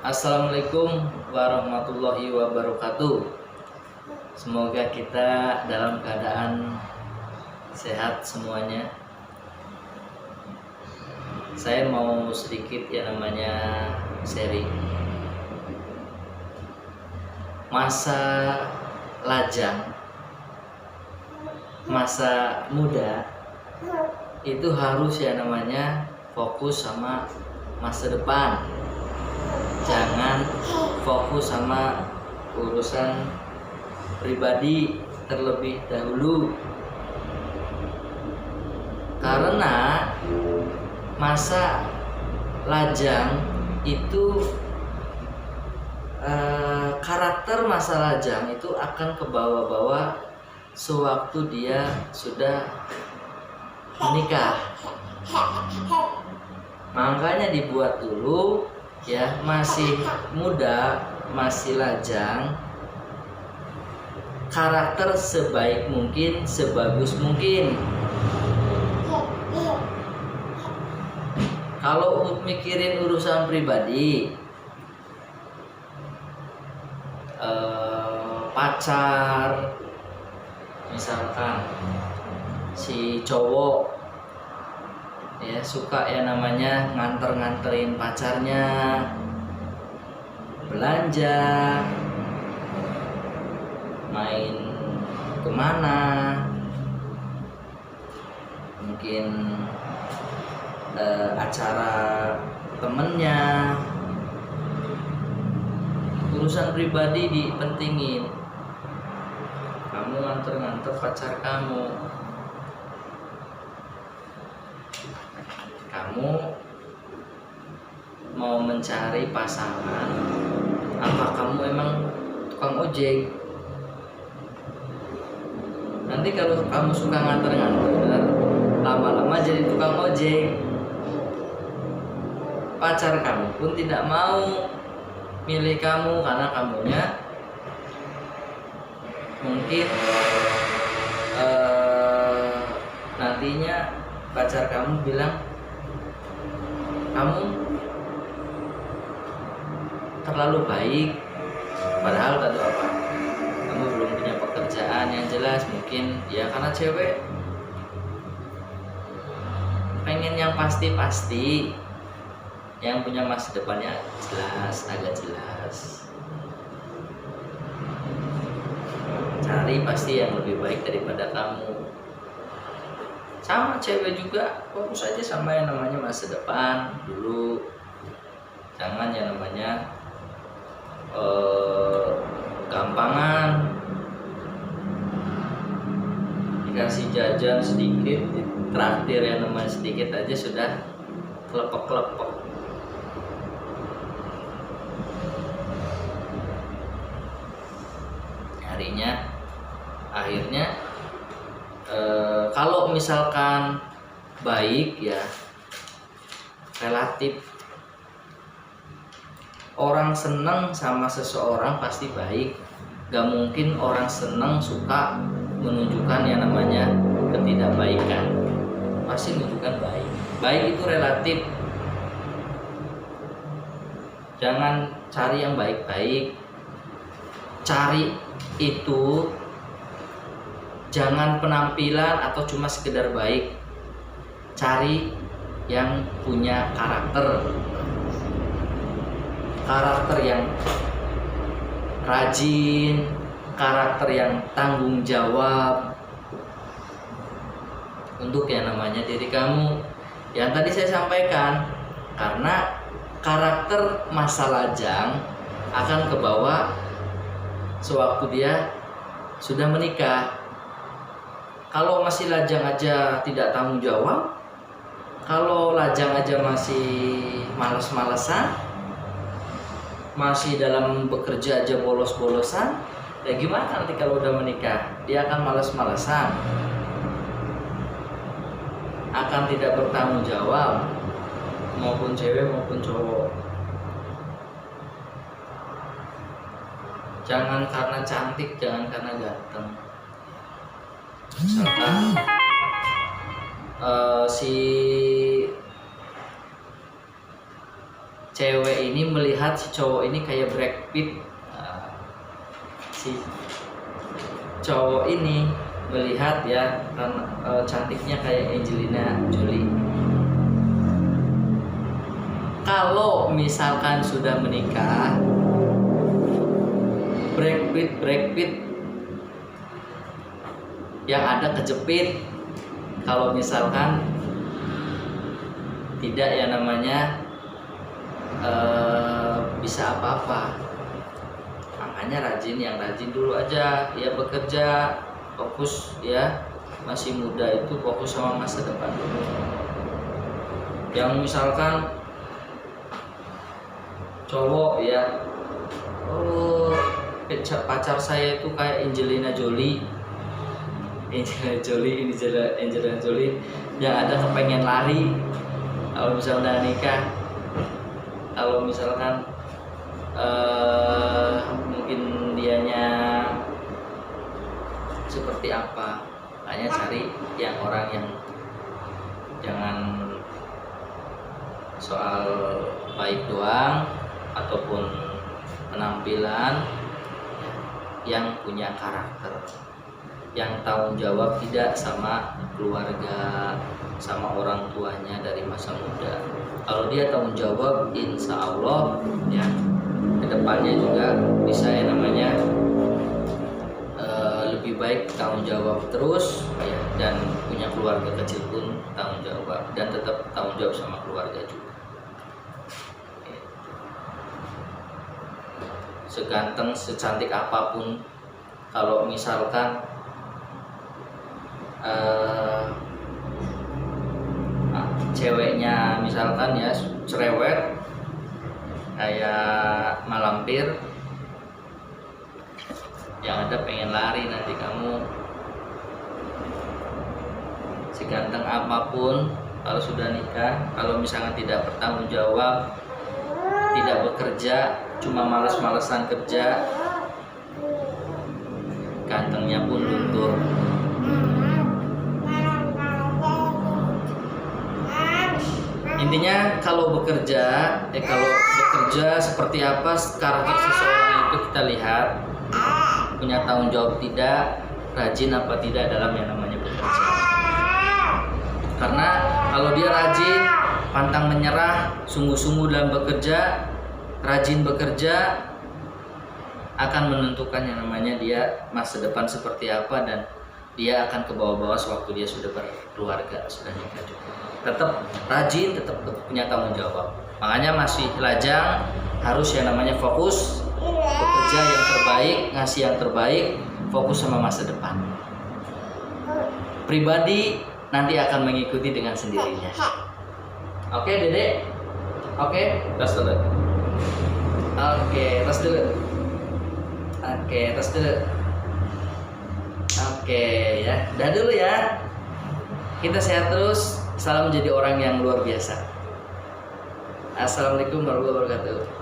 Assalamualaikum warahmatullahi wabarakatuh. Semoga kita dalam keadaan sehat semuanya. Saya mau sedikit namanya sharing. Masa lajang, masa muda itu harus namanya fokus sama masa depan. Jangan fokus sama urusan pribadi terlebih dahulu, karena masa lajang itu karakter masa lajang itu akan kebawa-bawa sewaktu dia sudah menikah. Makanya dibuat dulu ya, masih muda, masih lajang, karakter sebaik mungkin, sebagus mungkin. Kalau mikirin urusan pribadi, pacar, misalkan si cowok ya suka namanya nganterin pacarnya belanja, main kemana, mungkin acara temennya. Urusan pribadi dipentingin. Kamu nganter pacar kamu mau mencari pasangan, apa kamu emang tukang ojek? Nanti kalau kamu suka nganter, lama-lama jadi tukang ojek. Pacar kamu pun tidak mau milih kamu karena kamunya mungkin nantinya pacar kamu bilang kamu terlalu baik, padahal tak tahu apa, kamu belum punya pekerjaan yang jelas. Mungkin ya karena cewek pengen yang pasti-pasti, yang punya masa depannya jelas, agak jelas. Cari pasti yang lebih baik daripada kamu. Sama cewek juga, fokus aja sama yang namanya masa depan dulu. Jangan yang namanya gampangan. Dikasih jajan sedikit, traktir yang namanya sedikit aja sudah kelepek-kelepek. Akhirnya kalau misalkan baik ya relatif. Orang seneng sama seseorang pasti baik. Gak mungkin orang seneng suka menunjukkan yang namanya ketidakbaikan. Pasti menunjukkan baik. Baik itu relatif. Jangan cari yang baik-baik. Cari itu jangan penampilan atau cuma sekedar baik. Cari yang punya karakter yang rajin, karakter yang tanggung jawab untuk yang namanya diri kamu. Yang tadi saya sampaikan, karena karakter masa lajang akan kebawa sewaktu dia sudah menikah. Kalau masih lajang aja tidak tanggung jawab, kalau lajang aja masih malas-malesan, masih dalam bekerja aja bolos-bolosan, ya gimana nanti kalau udah menikah? Dia akan malas-malesan, akan tidak bertanggung jawab, maupun cewek maupun cowok. Jangan karena cantik, jangan karena ganteng. Misalkan si cewek ini melihat si cowok ini kayak Brad Pitt. Nah, si cowok ini melihat ya kan cantiknya kayak Angelina Jolie. Kalau misalkan sudah menikah, Brad Pitt yang ada kejepit. Kalau misalkan tidak ya namanya bisa apa-apa. Makanya yang rajin dulu aja ya, bekerja fokus ya, masih muda itu fokus sama masa depan dulu. Yang misalkan cowok ya, pacar saya itu kayak Angelina Jolie yang ada kepengen lari kalau misalnya udah nikah. Kalau misalkan mungkin dianya seperti apa, makanya cari yang orang yang jangan soal baik doang ataupun penampilan, yang punya karakter, yang tanggung jawab tidak sama keluarga, sama orang tuanya dari masa muda. Kalau dia tanggung jawab, insya Allah ya kedepannya juga bisa ya namanya lebih baik tanggung jawab terus ya, dan punya keluarga kecil pun tanggung jawab dan tetap tanggung jawab sama keluarga juga. Seganteng secantik apapun, kalau misalkan ceweknya misalkan ya cerewet kayak malampir, yang ada pengen lari nanti kamu. Seganteng apapun kalau sudah nikah, kalau misalkan tidak bertanggung jawab, tidak bekerja, cuma males-malesan kerja, gantengnya pun luntur. Intinya kalau bekerja seperti apa karakter seseorang itu kita lihat, punya tanggung jawab tidak, rajin apa tidak dalam yang namanya bekerja. Karena kalau dia rajin, pantang menyerah, sungguh-sungguh dalam bekerja, rajin bekerja, akan menentukan yang namanya dia masa depan seperti apa, dan dia akan ke bawah-bawah sewaktu dia sudah berkeluarga, sudah nikah juga. Tetap rajin, tetap punya tanggung jawab. Makanya masih lajang, harus yang namanya fokus bekerja yang terbaik, ngasih yang terbaik, fokus sama masa depan. Pribadi nanti akan mengikuti dengan sendirinya. Oke, Dedek? Oke, tes dulu. Oke, tes dulu. Oke, ya. Udah dulu ya. Kita sehat terus. Salam menjadi orang yang luar biasa. Assalamualaikum warahmatullahi wabarakatuh.